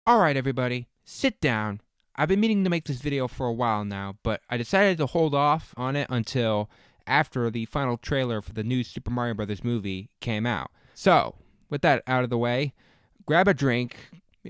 Alright everybody, sit down. I've been meaning to make this video for a while now, but I decided to hold off on it until after the final trailer for the new Super Mario Bros. Movie came out. So, with that out of the way, grab a drink,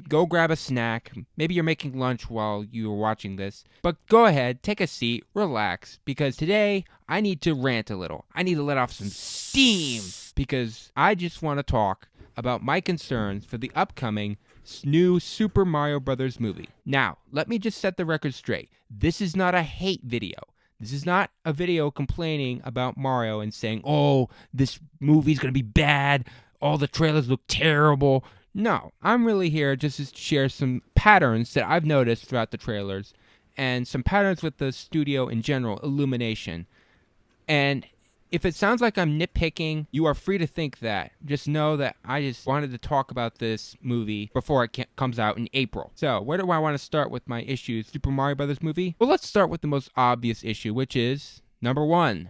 go grab a snack, maybe you're making lunch while you are watching this, but go ahead, take a seat, relax, because today I need to rant a little. I need to let off some steam, because I just want to talk about my concerns for the upcoming new Super Mario Bros. Movie. Now, let me just set the record straight. This is not a hate video. This is not a video complaining about Mario and saying, oh, this movie's going to be bad. All the trailers look terrible. No, I'm really here just to share some patterns that I've noticed throughout the trailers and some patterns with the studio in general, Illumination. And if it sounds like I'm nitpicking, you are free to think that. Just know that I just wanted to talk about this movie before it comes out in April. So, where do I want to start with my issues? Super Mario Bros. Movie? Well, let's start with the most obvious issue, which is number one,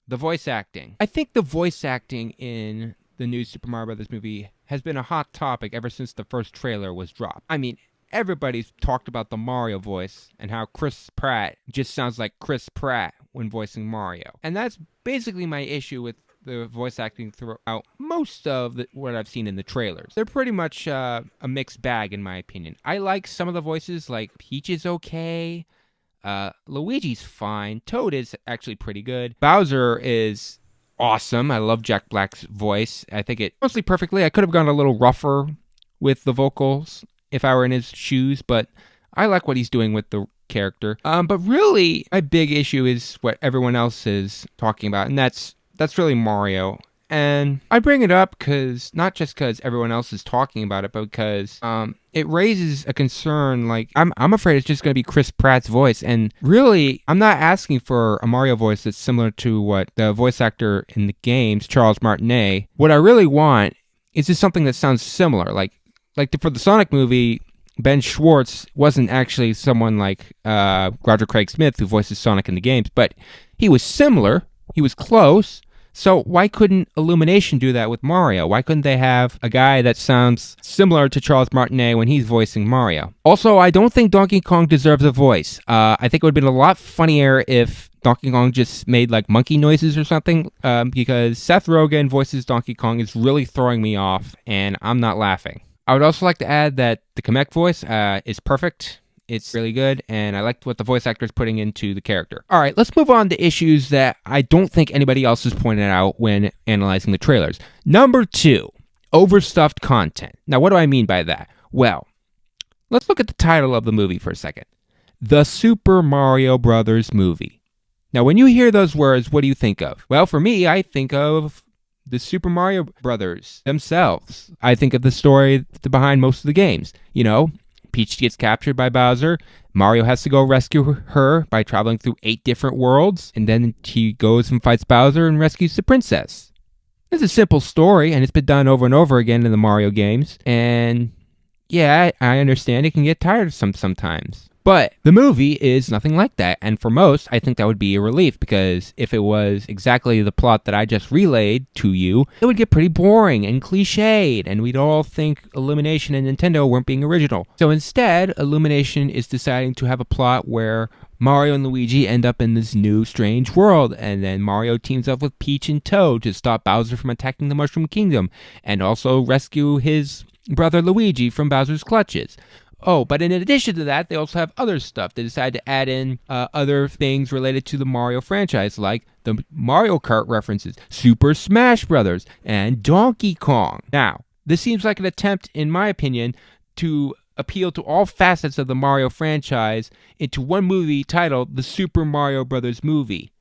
the voice acting. I think the voice acting in the new Super Mario Bros. Movie has been a hot topic ever since the first trailer was dropped. I mean, everybody's talked about the Mario voice and how Chris Pratt just sounds like Chris Pratt when voicing Mario. And that's basically my issue with the voice acting throughout most of what I've seen in the trailers. They're pretty much a mixed bag in my opinion. I like some of the voices, like Peach is okay, Luigi's fine, Toad is actually pretty good, Bowser is awesome. I love Jack Black's voice. I think it mostly perfectly. I could have gone a little rougher with the vocals if I were in his shoes, but I like what he's doing with the character. But really, my big issue is what everyone else is talking about, and that's really Mario. And I bring it up because not just because everyone else is talking about it, but because it raises a concern. Like I'm afraid it's just going to be Chris Pratt's voice, and really, I'm not asking for a Mario voice that's similar to what the voice actor in the games, Charles Martinet. What I really want is just something that sounds similar, for the Sonic movie. Ben Schwartz wasn't actually someone like Roger Craig Smith, who voices Sonic in the games, but he was similar. He was close. So why couldn't Illumination do that with Mario? Why couldn't they have a guy that sounds similar to Charles Martinet when he's voicing Mario? Also, I don't think Donkey Kong deserves a voice. I think it would have been a lot funnier if Donkey Kong just made like monkey noises or something, because Seth Rogen voices Donkey Kong is really throwing me off, and I'm not laughing. I would also like to add that the Kamek voice is perfect. It's really good, and I liked what the voice actor is putting into the character. All right, let's move on to issues that I don't think anybody else has pointed out when analyzing the trailers. Number two, overstuffed content. Now, what do I mean by that? Well, let's look at the title of the movie for a second. The Super Mario Bros. Movie. Now, when you hear those words, what do you think of? Well, for me, I think of the Super Mario Brothers themselves. I think of the story behind most of the games. You know, Peach gets captured by Bowser. Mario has to go rescue her by traveling through 8 different worlds. And then he goes and fights Bowser and rescues the princess. It's a simple story, and it's been done over and over again in the Mario games. And yeah, I understand it can get tiresome sometimes. But the movie is nothing like that, and for most, I think that would be a relief, because if it was exactly the plot that I just relayed to you, it would get pretty boring and cliched, and we'd all think Illumination and Nintendo weren't being original. So instead, Illumination is deciding to have a plot where Mario and Luigi end up in this new strange world, and then Mario teams up with Peach and Toad to stop Bowser from attacking the Mushroom Kingdom, and also rescue his brother Luigi from Bowser's clutches. Oh, but in addition to that, they also have other stuff. They decide to add in other things related to the Mario franchise, like the Mario Kart references, Super Smash Bros., and Donkey Kong. Now, this seems like an attempt, in my opinion, to appeal to all facets of the Mario franchise into one movie titled The Super Mario Bros. Movie.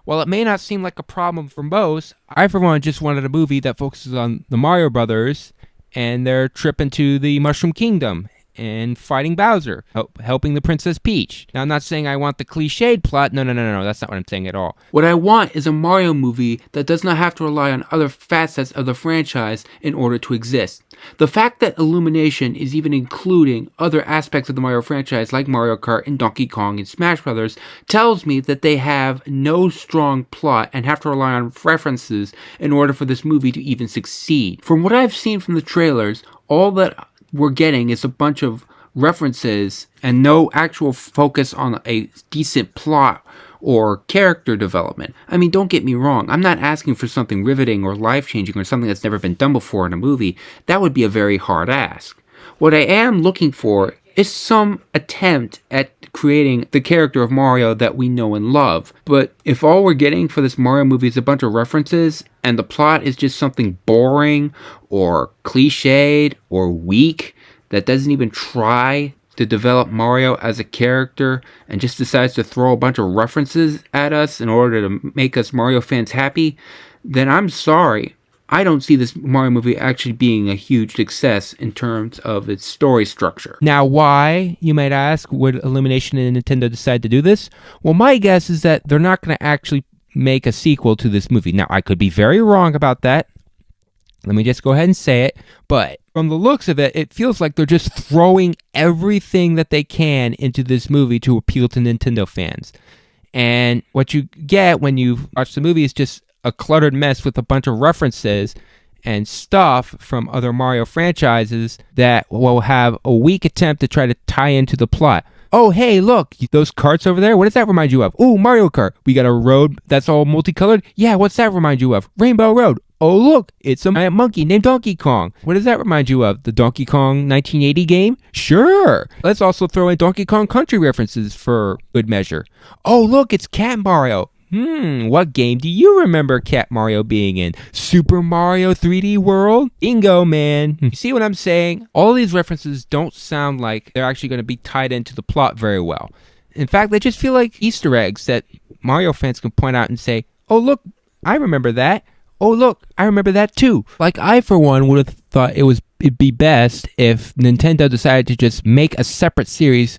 While it may not seem like a problem for most, I for one just wanted a movie that focuses on the Mario Brothers and their trip into the Mushroom Kingdom and fighting Bowser, helping the Princess Peach. Now, I'm not saying I want the cliched plot. No, that's not what I'm saying at all. What I want is a Mario movie that does not have to rely on other facets of the franchise in order to exist. The fact that Illumination is even including other aspects of the Mario franchise like Mario Kart and Donkey Kong and Smash Bros. Tells me that they have no strong plot and have to rely on references in order for this movie to even succeed. From what I've seen from the trailers, all that we're getting is a bunch of references and no actual focus on a decent plot or character development. I mean, don't get me wrong. I'm not asking for something riveting or life-changing or something that's never been done before in a movie. That would be a very hard ask. What I am looking for is some attempt at creating the character of Mario that we know and love. But if all we're getting for this Mario movie is a bunch of references and the plot is just something boring or cliched or weak that doesn't even try to develop Mario as a character and just decides to throw a bunch of references at us in order to make us Mario fans happy, then I'm sorry. I don't see this Mario movie actually being a huge success in terms of its story structure. Now, why, you might ask, would Illumination and Nintendo decide to do this? Well, my guess is that they're not going to actually make a sequel to this movie. Now, I could be very wrong about that. Let me just go ahead and say it. But from the looks of it, it feels like they're just throwing everything that they can into this movie to appeal to Nintendo fans. And what you get when you watch the movie is just a cluttered mess with a bunch of references and stuff from other Mario franchises that will have a weak attempt to try to tie into the plot. Oh, hey, look, those carts over there, what does that remind you of? Ooh, Mario Kart. We got a road that's all multicolored. Yeah, what's that remind you of? Rainbow Road. Oh, look, it's a giant monkey named Donkey Kong. What does that remind you of? The Donkey Kong 1980 game? Sure. Let's also throw in Donkey Kong Country references for good measure. Oh, look, it's Cat Mario. What game do you remember Cat Mario being in? Super Mario 3D World? Bingo, man. You see what I'm saying? All these references don't sound like they're actually going to be tied into the plot very well. In fact, they just feel like Easter eggs that Mario fans can point out and say, oh, look, I remember that. Oh, look, I remember that too. Like, I, for one, would have thought it'd be best if Nintendo decided to just make a separate series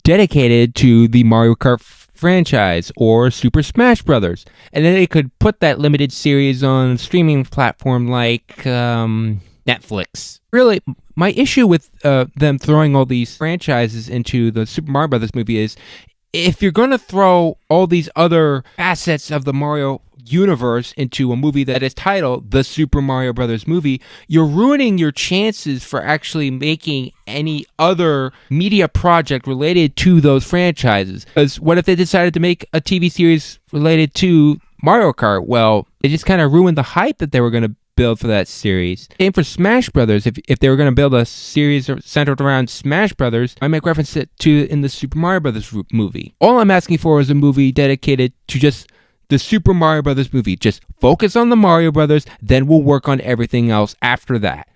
dedicated to the Mario Kart franchise or Super Smash Brothers, and then they could put that limited series on a streaming platform like Netflix. Really, my issue with them throwing all these franchises into the Super Mario Brothers movie is, if you're going to throw all these other facets of the Mario universe into a movie that is titled The Super Mario Brothers Movie, you're ruining your chances for actually making any other media project related to those franchises. Because what if they decided to make a TV series related to Mario Kart? Well, it just kind of ruined the hype that they were going to build for that series. Same for Smash Brothers. If they were going to build a series centered around Smash Brothers, I make reference to in the Super Mario Brothers movie. All I'm asking for is a movie dedicated to just the Super Mario Brothers movie. Just focus on the Mario Brothers, then we'll work on everything else after that.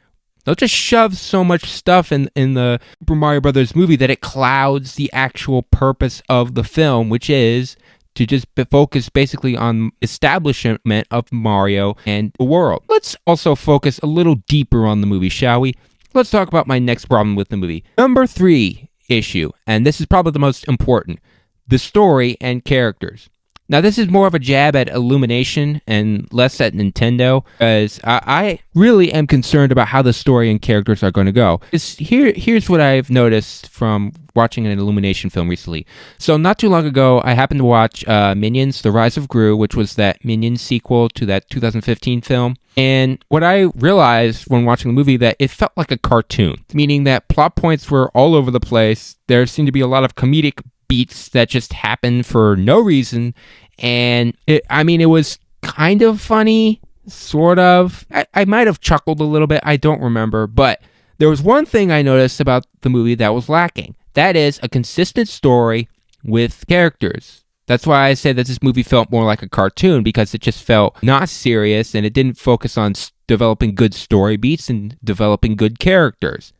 Don't just shove so much stuff in the Super Mario Brothers movie that it clouds the actual purpose of the film, which is to just focus basically on establishment of Mario and the world. Let's also focus a little deeper on the movie, shall we? Let's talk about my next problem with the movie. Number 3 issue, and this is probably the most important, the story and characters. Now, this is more of a jab at Illumination and less at Nintendo, because I really am concerned about how the story and characters are going to go. Here's what I've noticed from watching an Illumination film recently. So not too long ago, I happened to watch Minions: The Rise of Gru, which was that Minions sequel to that 2015 film. And what I realized when watching the movie, that it felt like a cartoon, meaning that plot points were all over the place. There seemed to be a lot of comedic beats that just happened for no reason, and it was kind of funny, sort of. I might have chuckled a little bit, I don't remember, but there was one thing I noticed about the movie that was lacking. That is a consistent story with characters. That's why I said that this movie felt more like a cartoon, because it just felt not serious, and it didn't focus on developing good story beats and developing good characters.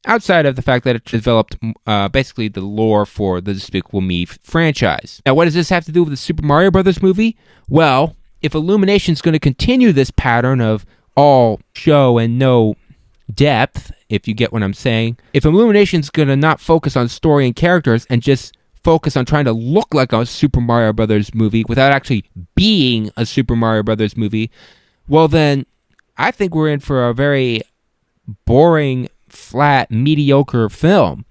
Outside of the fact that it developed basically the lore for the Despicable Me franchise. Now, what does this have to do with the Super Mario Brothers movie? Well, if Illumination's going to continue this pattern of all show and no depth, if you get what I'm saying, if Illumination's going to not focus on story and characters and just focus on trying to look like a Super Mario Brothers movie without actually being a Super Mario Brothers movie, well then, I think we're in for a very boring, flat, mediocre film.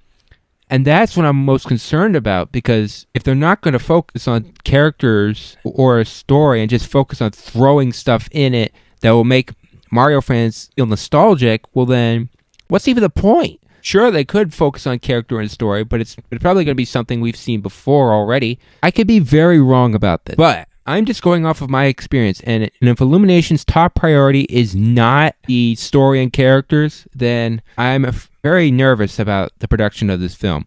And that's what I'm most concerned about, because if they're not going to focus on characters or a story and just focus on throwing stuff in it that will make Mario fans feel nostalgic, well then, what's even the point? Sure, they could focus on character and story, but it's probably going to be something we've seen before already. I could be very wrong about this, but I'm just going off of my experience, and if Illumination's top priority is not the story and characters, then I'm very nervous about the production of this film.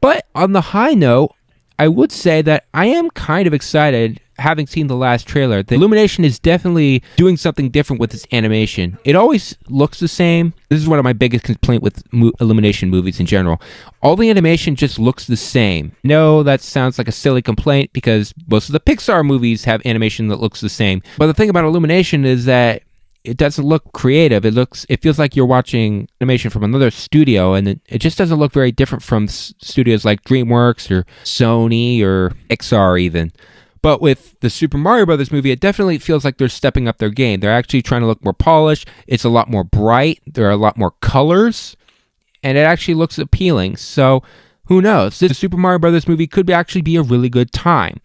But on the high note, I would say that I am kind of excited having seen the last trailer. The Illumination is definitely doing something different with its animation. It always looks the same. This is one of my biggest complaints with Illumination movies in general. All the animation just looks the same. No, that sounds like a silly complaint because most of the Pixar movies have animation that looks the same. But the thing about Illumination is that it doesn't look creative. It feels like you're watching animation from another studio, and it just doesn't look very different from studios like DreamWorks or Sony or Pixar even. But with the Super Mario Brothers movie, it definitely feels like they're stepping up their game. They're actually trying to look more polished. It's a lot more bright. There are a lot more colors, and it actually looks appealing. So who knows? The Super Mario Brothers movie could actually be a really good time.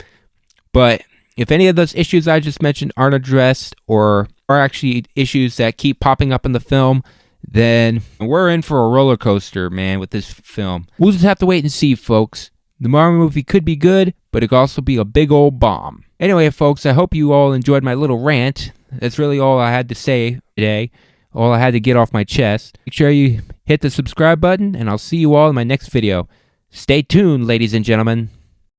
But if any of those issues I just mentioned aren't addressed or are actually issues that keep popping up in the film, then we're in for a roller coaster, man, with this film. We'll just have to wait and see, folks. The Mario movie could be good, but it could also be a big old bomb. Anyway, folks, I hope you all enjoyed my little rant. That's really all I had to say today. All I had to get off my chest. Make sure you hit the subscribe button, and I'll see you all in my next video. Stay tuned, ladies and gentlemen.